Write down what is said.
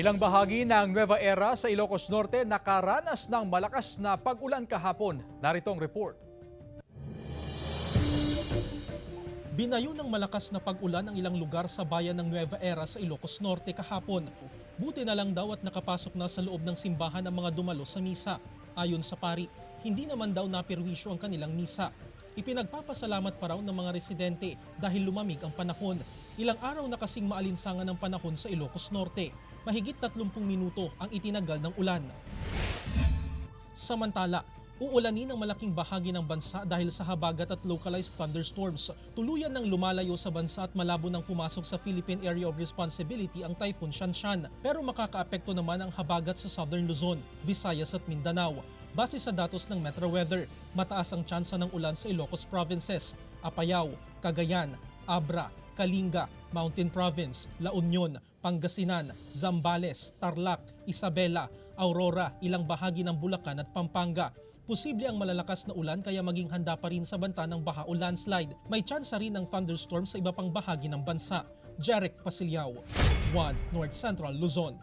Ilang bahagi ng Nueva Era sa Ilocos Norte nakaranas ng malakas na pag-ulan kahapon. Narito ang report. Binayo ng malakas na pag-ulan ang ilang lugar sa bayan ng Nueva Era sa Ilocos Norte kahapon. Buti na lang daw at nakapasok na sa loob ng simbahan ang mga dumalo sa misa. Ayon sa pari, hindi naman daw napirwisyo ang kanilang misa. Ipinagpapasalamat pa raw ng mga residente dahil lumamig ang panahon. Ilang araw na kasing maalinsangan ng panahon sa Ilocos Norte. Mahigit 30 minuto ang itinagal ng ulan. Samantala, uulanin ang malaking bahagi ng bansa dahil sa habagat at localized thunderstorms. Tuluyan ng lumalayo sa bansa at malabo nang pumasok sa Philippine Area of Responsibility ang Typhoon Shanshan. Pero makakaapekto naman ang habagat sa Southern Luzon, Visayas at Mindanao. Base sa datos ng Metro Weather, mataas ang tsansa ng ulan sa Ilocos Provinces, Apayao, Cagayan, Abra, Kalinga, Mountain Province, La Union, Pangasinan, Zambales, Tarlac, Isabela, Aurora, ilang bahagi ng Bulacan at Pampanga. Posible ang malalakas na ulan kaya maging handa pa rin sa banta ng baha o landslide. May tsansa rin ng thunderstorm sa iba pang bahagi ng bansa. Jarek Pasilyao, 1 North Central Luzon.